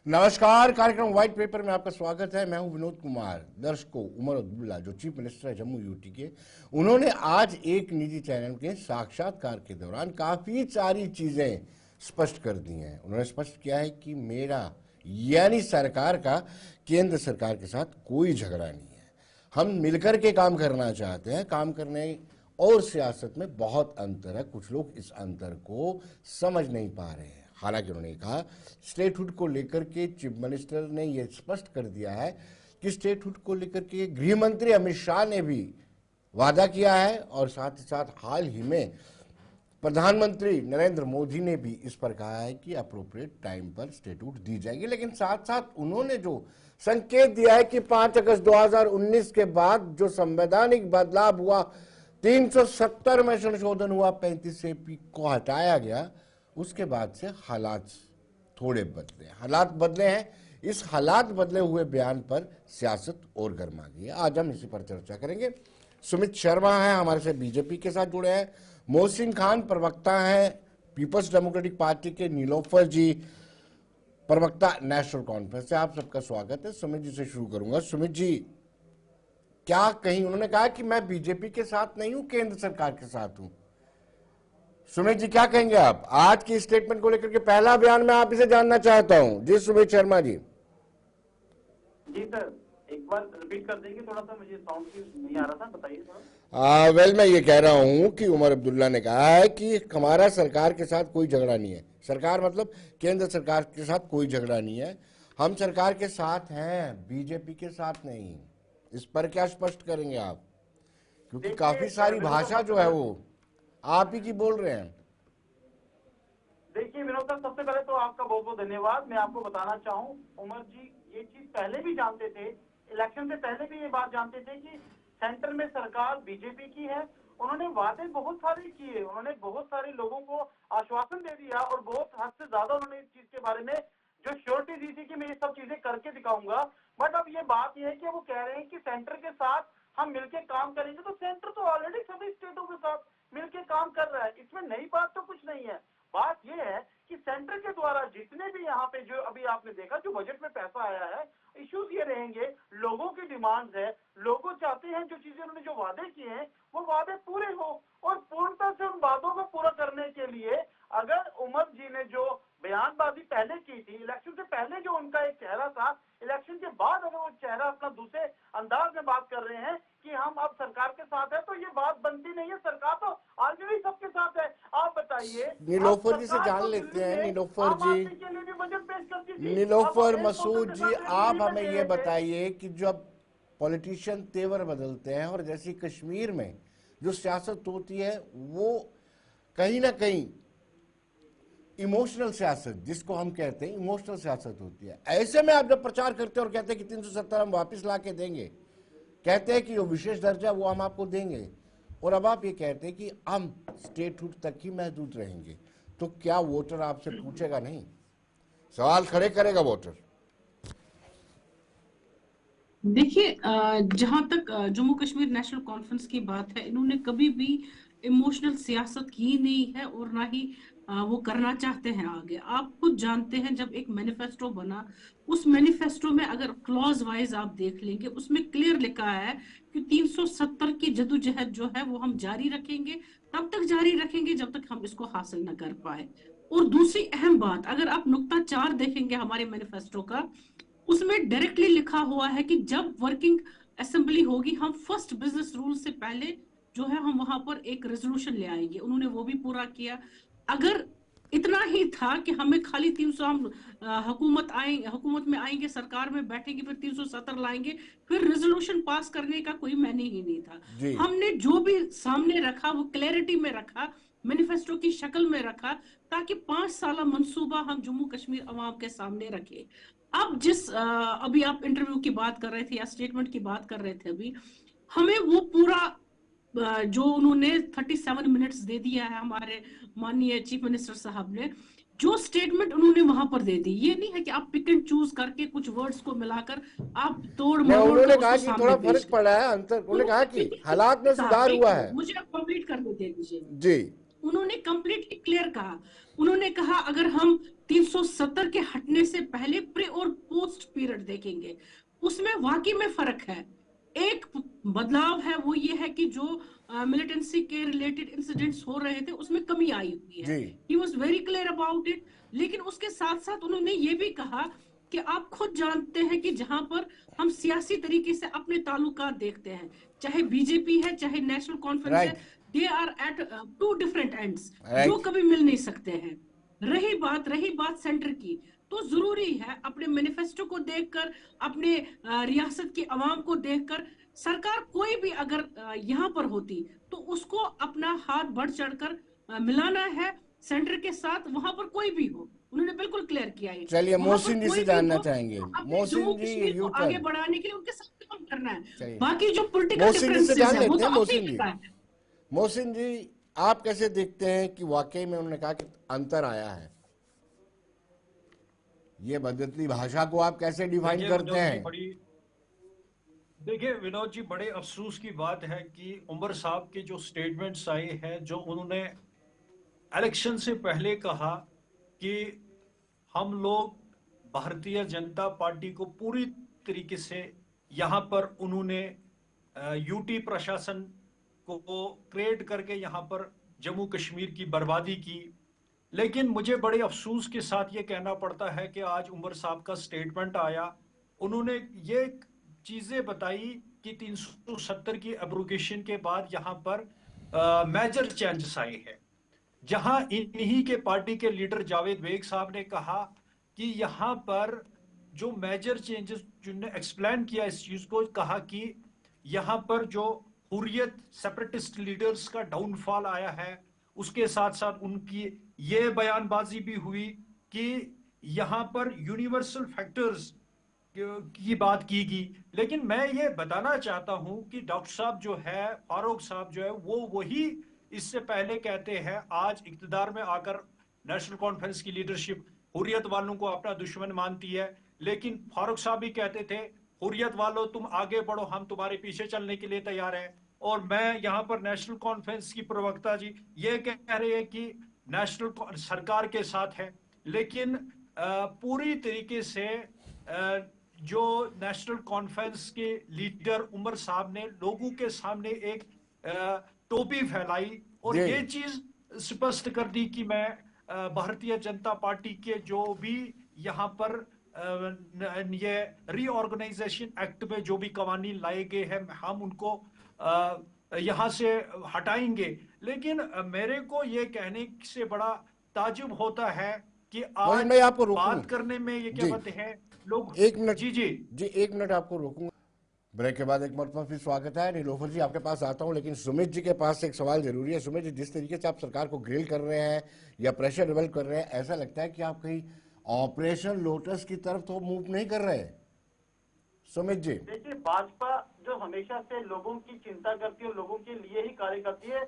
नमस्कार, कार्यक्रम white paper में आपका स्वागत है। मैं हूं विनोद कुमार। दर्शकों, उमर अब्दुल्ला जो चीफ मिनिस्टर है जम्मू यूटी के, उन्होंने आज एक निजी चैनल के साक्षात्कार के दौरान काफी सारी चीजें स्पष्ट कर दी हैं। उन्होंने स्पष्ट किया है कि मेरा यानी सरकार का केंद्र सरकार के साथ कोई झगड़ा नहीं है। हम मिलकर के काम करना चाहते हैं। काम करने और सियासत में बहुत अंतर है। कुछ लोग इस अंतर को समझ नहीं पा रहे हैं। हालांकि उन्होंने कहा, स्टेटहुड को लेकर के चीफ मिनिस्टर ने यह स्पष्ट कर दिया है कि स्टेटहुड को लेकर के गृह मंत्री अमित शाह ने भी वादा किया है और साथ ही साथ हाल ही में प्रधानमंत्री नरेंद्र मोदी ने भी इस पर कहा है कि अप्रोप्रिएट टाइम पर स्टेटहुड दी जाएगी। लेकिन साथ साथ उन्होंने जो संकेत दिया है कि 5 अगस्त 2019 के बाद जो संवैधानिक बदलाव हुआ, 370 में संशोधन हुआ, 35 एपी को हटाया गया, उसके बाद से हालात थोड़े बदले। हालात बदले हैं। इस हालात बदले हुए बयान पर सियासत और गर्मा गई है। आज हम इसी पर चर्चा करेंगे। सुमित शर्मा है हमारे से, बीजेपी के साथ जुड़े हैं। मोहसिन खान प्रवक्ता हैं पीपल्स डेमोक्रेटिक पार्टी के। नीलोफर जी प्रवक्ता नेशनल कॉन्फ्रेंस से। आप सबका स्वागत है। सुमित जी से शुरू करूंगा। सुमित जी, क्या कहीं उन्होंने कहा कि मैं बीजेपी के साथ नहीं हूं, केंद्र सरकार के साथ हूं। सुमित जी, क्या कहेंगे आप आज की स्टेटमेंट को लेकर के? पहला बयान मैं आप इसे जानना चाहता हूं। जी सुमित शर्मा जी। जी सर, एक बार रिपीट कर देंगे? थोड़ा सा मुझे साउंड की नहीं आ रहा था, बताइए थोड़ा। वेल, मैं ये कह रहा हूं कि उमर अब्दुल्ला ने कहा है कि हमारा सरकार के साथ कोई झगड़ा नहीं है। सरकार मतलब केंद्र सरकार के साथ कोई झगड़ा नहीं है। हम सरकार के साथ हैं, बीजेपी के साथ नहीं। इस पर क्या स्पष्ट करेंगे आप? क्योंकि काफी सारी भाषा जो है वो आप ही की बोल रहे हैं। देखिए विनोद सर, सबसे पहले तो आपका बहुत बहुत धन्यवाद। मैं आपको बताना चाहूँ, उमर जी ये चीज पहले भी जानते थे, इलेक्शन से पहले भी ये बात जानते थे कि सेंटर में सरकार बीजेपी की है। उन्होंने वादे बहुत सारे किए, उन्होंने बहुत सारे लोगों को आश्वासन दे दिया और बहुत हद से ज्यादा उन्होंने इस चीज के बारे में जो श्योरिटी दी थी कि मैं ये सब चीजें करके दिखाऊंगा। बट अब ये बात यह है कि वो कह रहे हैं कि सेंटर के साथ हम मिलकर काम करेंगे। तो सेंटर तो ऑलरेडी सभी स्टेटों के साथ मिलकर काम कर रहा है, इसमें नई बात तो कुछ नहीं है। बात यह है कि सेंटर के द्वारा जितने भी यहाँ पे जो अभी आपने देखा जो बजट में पैसा आया है, इश्यूज ये रहेंगे, लोगों की डिमांड्स है, लोगों चाहते हैं जो चीजें उन्होंने जो वादे किए हैं वो वादे पूरे हो। और पूर्णता से उन वादों को पूरा करने के लिए अगर उमर जी ने जो बयानबाजी पहले की थी, इलेक्शन से पहले जो उनका एक चेहरा था, इलेक्शन के बाद अगर वो चेहरा अपना दूसरे अंदाज में बात कर रहे हैं कि हम अब सरकार के साथ है, तो ये बात बनती नहीं है। सरकार तो ऑलरेडी सबके साथ है। आप बताइए, नीलोफर जी से जान लेते हैं। नीलोफर जी, के लिए भी बजट पेश करती थी। नीलोफर मसूद जी, आप हमें ये बताइए कि जब पॉलिटिशियन तेवर बदलते हैं और जैसे कश्मीर में जो सियासत होती है वो कहीं ना कहीं इमोशनल सियासत, जिसको हम कहते हैं इमोशनल सियासत होती है। ऐसे में आप जब प्रचार करते हैं और कहते हैं कि 370 हम वापस ला के देंगे, कहते हैं कि जो विशेष दर्जा वो हम आपको देंगे, और अब आप ये कहते हैं कि हम स्टेटहुड तक ही महदूद रहेंगे, तो क्या वोटर आपसे पूछेगा नहीं? सवाल खड़े करेगा वोटर। देखिए, जहां तक जम्मू कश्मीर नेशनल कॉन्फ्रेंस की बात है, इन्होंने कभी भी इमोशनल सियासत की नहीं है और ना ही वो करना चाहते हैं आगे। आप खुद जानते हैं, जब एक मैनिफेस्टो बना, उस मैनिफेस्टो में अगर क्लॉज वाइज आप देख लेंगे, उसमें क्लियर लिखा है कि 370 की जद्दोजहद जो है वो हम जारी रखेंगे, तब तक जारी रखेंगे जब तक हम इसको हासिल न कर पाए। और दूसरी अहम बात, अगर आप नुक्ता 4 देखेंगे हमारे मैनिफेस्टो का, उसमें डायरेक्टली लिखा हुआ है कि जब वर्किंग असेंबली होगी, हम फर्स्ट बिजनेस रूल से पहले जो है हम वहां पर एक रेजोल्यूशन ले आएंगे। उन्होंने वो भी पूरा किया। अगर इतना ही था कि हमें खाली 300 हम हुकूमत में आएंगे, सरकार में बैठेंगे, फिर 370 लाएंगे, फिर रेजोल्यूशन पास करने का कोई मैंने ही नहीं था। हमने जो भी सामने रखा वो क्लैरिटी में रखा, मैनिफेस्टो की शक्ल में रखा, ताकि 5 साल मंसूबा हम जम्मू कश्मीर अवाम के सामने रखे। अब अभी आप इंटरव्यू की बात कर रहे थे या स्टेटमेंट की बात कर रहे थे, अभी हमें वो पूरा जो उन्होंने 37 मिनट्स दे दिया है हमारे माननीय चीफ मिनिस्टर साहब ने, जो स्टेटमेंट उन्होंने वहां पर दे दी, ये नहीं है कि आप पिक एंड चूज करके कुछ वर्ड्स को मिलाकर आप तोड़ मरोड़ उन्होंने कहा कि थोड़ा फर्क पड़ा है, अंतर। उन्होंने कहा कि हालात में सुधार हुआ है। मुझे आप कंप्लीट करने दीजिए जी। उन्होंने कंप्लीटली क्लियर कहा। उन्होंने कहा अगर हम 370 के हटने से पहले प्री और पोस्ट पीरियड देखेंगे, उसमें वाकई में फर्क है। एक बदलाव है, वो ये है कि जो मिलिटेंसी के रिलेटेड इंसिडेंट्स हो रहे थे उसमें कमी आई हुई है। जी he was very clear about it. लेकिन उसके साथ साथ उन्होंने ये भी कहा कि आप खुद जानते हैं कि जहां पर हम सियासी तरीके से अपने ताल्लुकात देखते हैं, चाहे बीजेपी है चाहे नेशनल कॉन्फ्रेंस है, right they are at two different ends, जो राइट कभी मिल नहीं सकते हैं। रही बात सेंटर की, तो जरूरी है अपने मैनिफेस्टो को देखकर, अपने रियासत की आवाम को देखकर, सरकार कोई भी अगर यहाँ पर होती तो उसको अपना हाथ बढ़ चढ़कर मिलाना है सेंटर के साथ, वहां पर कोई भी हो। उन्होंने बिल्कुल क्लियर किया है, चलिए वहां पर मोहसिन जी कोई से भी जानना हो चाहेंगे। तो अपने जम्मू मोहसिन जी ये कश्मीर को यू आगे टर्न, बढ़ाने के लिए उनके साथ काम करना है। चलिए बाकी जो पॉलिटिकल मोहसिन जी से डिफरेंसेस जान है वो लेते तो हैं। अपनी मोहसिन जी, जगह है। मोहसिन जी आप कैसे देखते हैं कि वाकई में उन्होंने कहा कि अंतर आया है, ये बदलती भाषा को आप कैसे डिफाइन देखिए करते विनोद जी, हैं? देखिए विनोद जी, बड़े अफसोस की बात है कि उमर साहब के जो स्टेटमेंट्स आए हैं, जो उन्होंने इलेक्शन से पहले कहा कि हम लोग भारतीय जनता पार्टी को पूरी तरीके से, यहाँ पर उन्होंने यूटी प्रशासन को क्रिएट करके यहाँ पर जम्मू कश्मीर की बर्बादी की। लेकिन मुझे बड़े अफसोस के साथ ये कहना पड़ता है कि आज उमर साहब का स्टेटमेंट आया, उन्होंने ये चीजें बताई कि 370 की एब्रोगेशन के बाद यहाँ पर मेजर चेंजेस आए हैं, जहां इन्हीं के पार्टी के लीडर जावेद बेग साहब ने कहा कि यहाँ पर जो मेजर चेंजेस, जिन्होंने एक्सप्लेन किया इस चीज को, कहा कि यहाँ पर जो हुर्रियत सेपरेटिस्ट लीडर्स का डाउनफॉल आया है, उसके साथ साथ उनकी ये बयानबाजी भी हुई कि यहाँ पर यूनिवर्सल फैक्टर्स की बात की गई। लेकिन मैं ये बताना चाहता हूं कि डॉक्टर साहब जो है, फारूक साहब जो है, वो वही इससे पहले कहते हैं, आज इक्तदार में आकर नेशनल कॉन्फ्रेंस की लीडरशिप हुर्रियत वालों को अपना दुश्मन मानती है। लेकिन फारूक साहब भी कहते थे, हुर्रियत वालों तुम आगे बढ़ो, हम तुम्हारे पीछे चलने के लिए तैयार हैं। और मैं यहाँ पर नेशनल कॉन्फ्रेंस की प्रवक्ता जी ये कह रहे हैं कि नेशनल सरकार के साथ है, लेकिन पूरी तरीके से जो नेशनल कॉन्फ्रेंस के लीडर उमर साहब ने लोगों के सामने एक टोपी फैलाई और ये चीज स्पष्ट कर दी कि मैं भारतीय जनता पार्टी के जो भी यहाँ पर ये रीऑर्गेनाइजेशन एक्ट में जो भी कवानीन लाए गए हैं, हम उनको यहाँ से हटाएंगे। लेकिन मेरे को ये कहने से बड़ा ताजुब होता है कि आज मैं आपको बात करने में ये क्या कहते हैं लोग। एक मिनट जी जी जी, एक मिनट आपको रोकूंगा। ब्रेक के बाद एक मरतबा फिर स्वागत है। नीलोफर जी आपके पास आता हूं, लेकिन सुमित जी के पास एक सवाल जरूरी है। सुमित जी, जिस तरीके से आप सरकार को ग्रिल कर रहे हैं या प्रेशर डेवलप कर रहे हैं, ऐसा लगता है कि आप कहीं ऑपरेशन लोटस की तरफ तो मूव नहीं कर रहे? सुमित जी, देखिए, भाजपा जो हमेशा से लोगों की चिंता करती है और लोगों के लिए ही कार्य करती है।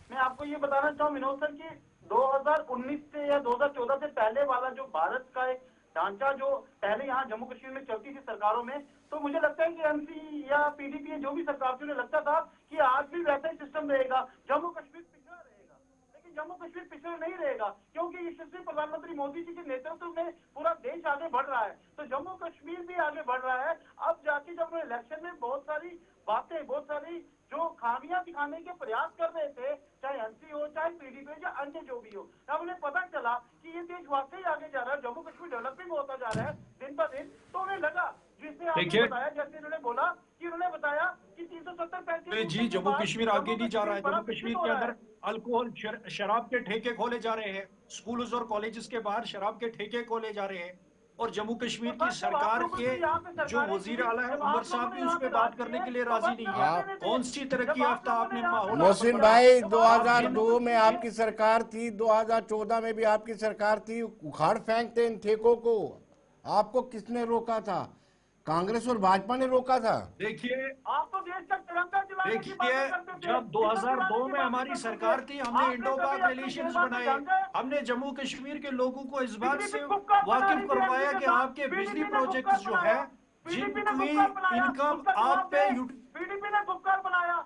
मैं आपको ये बताना चाहूँ विनोद सर कि 2019 से या 2014 से पहले वाला जो भारत का एक ढांचा जो पहले यहाँ जम्मू कश्मीर में चलती थी सरकारों में, तो मुझे लगता है कि एमसी या पीडीपी जो भी सरकार थी, उन्हें लगता था कि आज भी वैसा ही सिस्टम रहेगा, जम्मू कश्मीर पिछड़ा रहेगा। लेकिन जम्मू कश्मीर पिछड़ा नहीं रहेगा, क्योंकि यशस्वी प्रधानमंत्री मोदी जी के नेतृत्व में पूरा देश आगे बढ़ रहा है, तो जम्मू कश्मीर भी आगे बढ़ रहा है। अब जाके जब इलेक्शन में बहुत सारी बातें, बहुत सारी जो खामियां दिखाने के प्रयास कर रहे थे, चाहे एनसी हो चाहे पीडीपी हो या अन्य जो भी हो, अब उन्हें पता चला कि ये देश वाकई आगे जा रहा है, जम्मू कश्मीर डेवलपिंग होता जा रहा है दिन ब दिन, तो उन्हें लगा, जिसने आपने बताया, जैसे उन्होंने बोला कि उन्होंने बताया कि 370 जी, जम्मू कश्मीर आगे नहीं जा रहा है। जम्मू कश्मीर के अंदर अल्कोहल शराब के ठेके खोले जा रहे हैं, स्कूल्स और कॉलेजेस के बाहर शराब के ठेके खोले जा रहे हैं, और जम्मू कश्मीर की सरकार के जो वजीर आला है उमर साहब भी उस पर बात करने के लिए राजी नहीं है। कौन सी तरक्की याफ्ता आपने माहौल? मोहसिन भाई, 2002 में आपकी सरकार थी, 2014 में भी आपकी सरकार थी, उखाड़ फेंकते इन ठेकों को। आपको किसने रोका था? कांग्रेस और भाजपा ने रोका था। देखिए, आप तो देश का तिरंगा जलाने की बातें करते थे। जब 2002 में हमारी सरकार थी, हमने इंडो पाक रिलेशंस बनाए, हमने जम्मू कश्मीर के लोगों को इस बात से वाकिफ करवाया कि आपके बिजली प्रोजेक्ट जो है जिनकी इनकम आप पे पीडीपी ने गुपकार बनाया।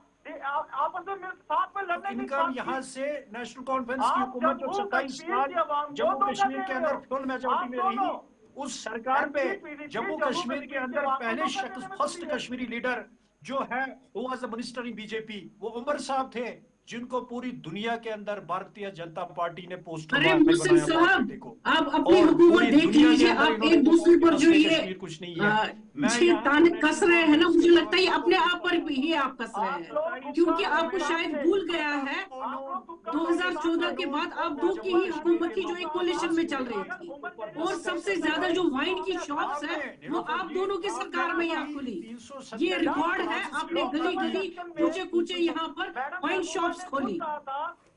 आपस में साथ में लड़ने की इनका बात की। यहाँ से नेशनल कॉन्फ्रेंस की आप हुकूमत जो जम्मू 27 कश्मीर साल की आवाम को जम्मू धोखा कश्मीर दे के रहे अंदर हो। फुल मेजोरिटी आप में रही, दोनों उस सरकार पे एमपी जम्मू कश्मीर के की अंदर आवाम को पहले धोखा शख्स देने में फर्स्ट तुली है। कश्मीरी लीडर जो है वो was the minister in BJP, वो उमर साहब थे, जिनको पूरी दुनिया के अंदर भारतीय जनता पार्टी ने पोस्टर अरे बॉय मोहसिन बनाया हुआ साहब, बेटे को, आप अपनी और हुकूमत पूरी देख दुनिया के लीजिए। अंदर आप इन्होंने एक बोला दूसरे कि पर जो मसले ये कश्मीर कुछ नहीं है। मैं ये यहाँ ताने नेशनल कस रहे हैं ना, कॉन्फ्रेंस मुझे के लगता है ये बावजूद अपने तो आप पर ही आप कस रहे आप हैं, लोग क्योंकि तुक्का आपको निकाल शायद थे। भूल गया है आप लोग तुक्का 2014 के बाद आप दो की ही हुकूमत थी जो एक कोलिशन में चल रही थी, और सबसे ज्यादा जो वाइन की शॉप्स है वो आप दोनों की सरकार में यहाँ खुली। ये रिकॉर्ड है, आपने गली गली कूचे कूचे यहाँ पर वाइन शॉप्स खोली,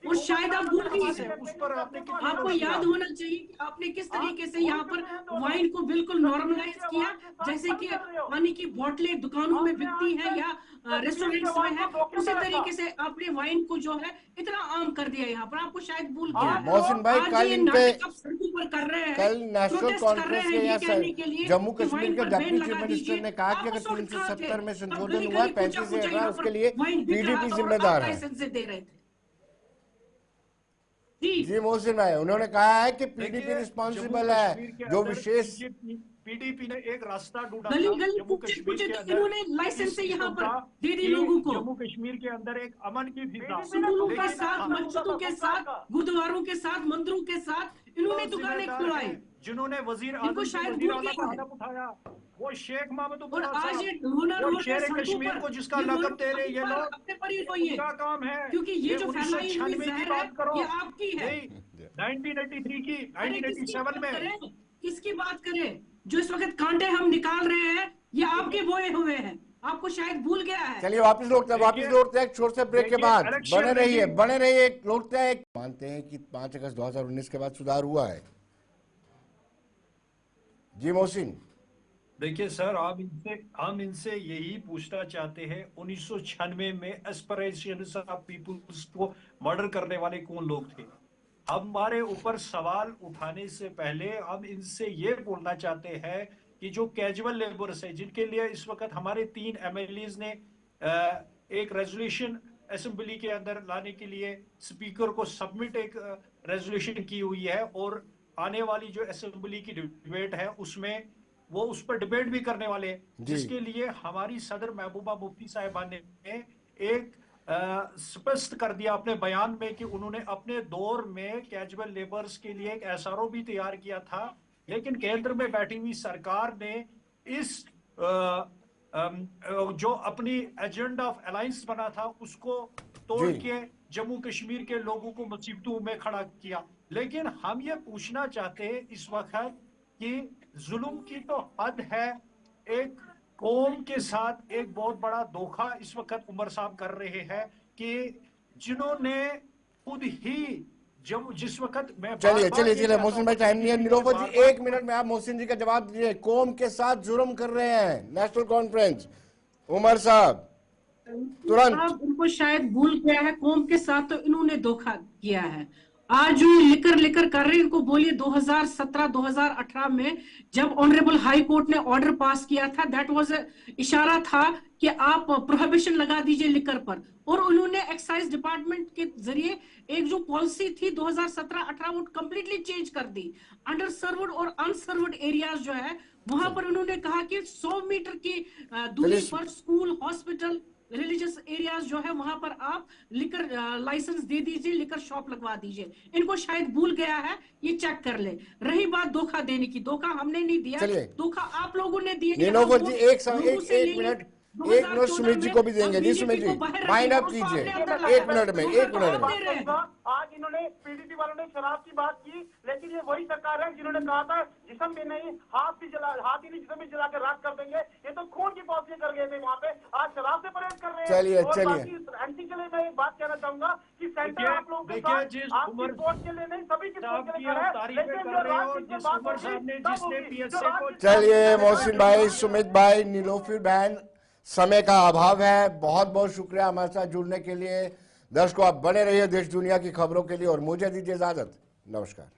और शायद आप भूल गए हैं। उस पर आपने कितनी आपको रोक याद दिया? होना चाहिए कि आपने किस तरीके से यहाँ पर वाइन को बिल्कुल नॉर्मलाइज किया, जैसे कि पानी की बोतलें दुकानों में बिकती है या रेस्टोरेंट्स में है, उसी तरीके से आपने वाइन को जो है इतना आम कर दिया यहाँ पर। आपको शायद भूल गया है। मोहसिन भाई, आज कल ये इन पे नाटक आप सड़कों पर कर रहे हैं, कल नेशनल प्रोटेस्ट कर रहे कॉन्फ्रेंस हैं के ये या कहने के लिए जम्मू कि कश्मीर वाइन के पर डिप्टी बैन चीफ लगा मिनिस्टर दीजिए। ने कहा कि आप अगर उस वक्त कहाँ थे? 370 में आप संशोधन गली हुआ है, गली कूचा 35 कूचा से यहाँ उसके पर लिए वाइन बिक रहा पीडीपी था और जिम्मेदार आप है। लाइसेंस दे रहे थे। जी मोहसिन भाई, उन्होंने कहा है कि पीडीपी देखिए, रिस्पॉन्सिबल जम्मू है, कश्मीर के जो अंदर विशेष पीडीपी ने एक रास्ता ढूंढा गली था गली जम्मू कूचे कश्मीर कूचे के तो अंदर इन्होंने लाइसेंस इस से यहाँ किस्म पर का दे दी कि लोगों को। जम्मू कश्मीर के अंदर एक अमन की फिजा, स्कूलों के लेकिन साथ, हम मस्जिदों के साथ, गुरुद्वारों के साथ, मंदिरों के साथ इन्होंने दुकानें जिम्मेदार खुलवाई, हैं, जिन्होंने वजीर इनको आजम से शायद वजीर भूल आला गए का हैं। हलफ उठाया, वो शेख मोहम्मद और उमर आज ये साहब, रोना वो रोड पे शेर सड़कों कश्मीर पर को जिसका ये लकब लोग दे रहे ये अपने लोग, अपने पर ही रोइए, उनका काम है। क्योंकि ये जो फैलाई हुई 1996 की जहर है बात करो, ये आपकी है। नहीं 1983 की, अरे किसकी 1987 बात में। करें, किसकी बात करें? जो इस वक्त कांटे हम निकाल रहे हैं ये आपके बोए हुए हैं, आपको शायद भूल गया है। चलिए वापस लौटते हैं एक छोटे से ब्रेक के बाद। बने रहिए, लौटते हैं। मानते हैं कि 5 अगस्त 2019 के बाद सुधार हुआ है? जी मोहसिन। देखिए सर, हम इनसे यही पूछना चाहते हैं, 1996 में एस्पिरेशंस ऑफ पीपुल्स को मर्डर करने वाले कौन लोग थे? हमारे ऊपर सवाल उठाने से पहले हम इनसे ये बोलना चाहते हैं कि जो कैजुअल लेबर्स है, जिनके लिए इस वक्त हमारे 3 एमएलएज ने एक रेजोल्यूशन असेंबली के अंदर लाने के लिए स्पीकर को सबमिट एक रेजोल्यूशन की हुई है, और आने वाली जो असेंबली की डिबेट है उसमें वो उस पर डिबेट भी करने वाले हैं, जिसके लिए हमारी सदर महबूबा मुफ्ती साहिबा ने एक स्पष्ट कर दिया अपने बयान में कि उन्होंने अपने दौर में कैजुअल लेबर्स के लिए एक एसआरओ भी तैयार किया था, लेकिन केंद्र में बैठी हुई सरकार ने इस जो अपनी एजेंडा ऑफ अलायंस बना था उसको तोड़ के जम्मू कश्मीर के लोगों को मुसीबतों में खड़ा किया। लेकिन हम ये पूछना चाहते हैं इस वक्त कि जुल्म की तो हद है, एक कौम के साथ एक बहुत बड़ा धोखा इस वक्त उमर साहब कर रहे हैं कि जिन्होंने खुद ही जब जिस वक्त मैं चलिए मोहसिन भाई, टाइम नहीं है। निलोफर जी 1 मिनट में आप मोहसिन जी का जवाब दीजिए। कौम के साथ जुर्म कर रहे हैं नेशनल कॉन्फ्रेंस, उमर साहब तुरंत। उनको शायद भूल गया है, कौम के साथ तो इन्होंने धोखा किया है। आज जो लिकर कर रहे हैं इनको बोलिए 2017-2018 में जब ऑनरेबल हाई कोर्ट ने ऑर्डर पास किया था, दैट वाज इशारा था कि आप प्रोहिबिशन लगा दीजिए लिकर पर, और उन्होंने एक्साइज डिपार्टमेंट के जरिए एक जो पॉलिसी थी 2017-18 वो कंप्लीटली चेंज कर दी। अंडर सर्व्ड और अनसर्व्ड एरियाज जो है वहां पर उन्होंने कहा कि 100 मीटर की दूरी पर स्कूल, हॉस्पिटल, रिलीजियस एरियाज जो है वहां पर आप लिकर लाइसेंस दे दीजिए, लिकर शॉप लगवा दीजिए। इनको शायद भूल गया है, ये चेक कर ले। रही बात धोखा देने की, धोखा हमने नहीं दिया, धोखा आप लोगों ने दिया। एक मिनट सुमित जी को भी देंगे। जी सुमित जी, माइंड अप कीजिए 1 मिनट में। आज इन्होंने पीडीपी वालों ने शराब की बात की, लेकिन ये वही सरकार है जिन्होंने कहा था जिस्म भी नहीं, हाथ ही नहीं, जिस्म भी जला के राख कर देंगे। ये तो खून की पॉलिसी कर गए थे वहाँ पे, आज शराब से परहेज कर रहे हैं। चलिए एंटी के लिए मैं एक बात कहना चाहूंगा कि सेंटर आप लोगों के साथ आपकी वोट के लिए नहीं, सभी की वोट के लिए खड़ा है, लेकिन जो राजनीति की बात होगी। चलिए मोहसिन भाई, सुमित भाई, नीलोफर बहन, समय का अभाव है। बहुत बहुत शुक्रिया हमारे साथ जुड़ने के लिए। दर्शकों, आप बने रहिए देश दुनिया की खबरों के लिए और मुझे दीजिए इजाजत। नमस्कार।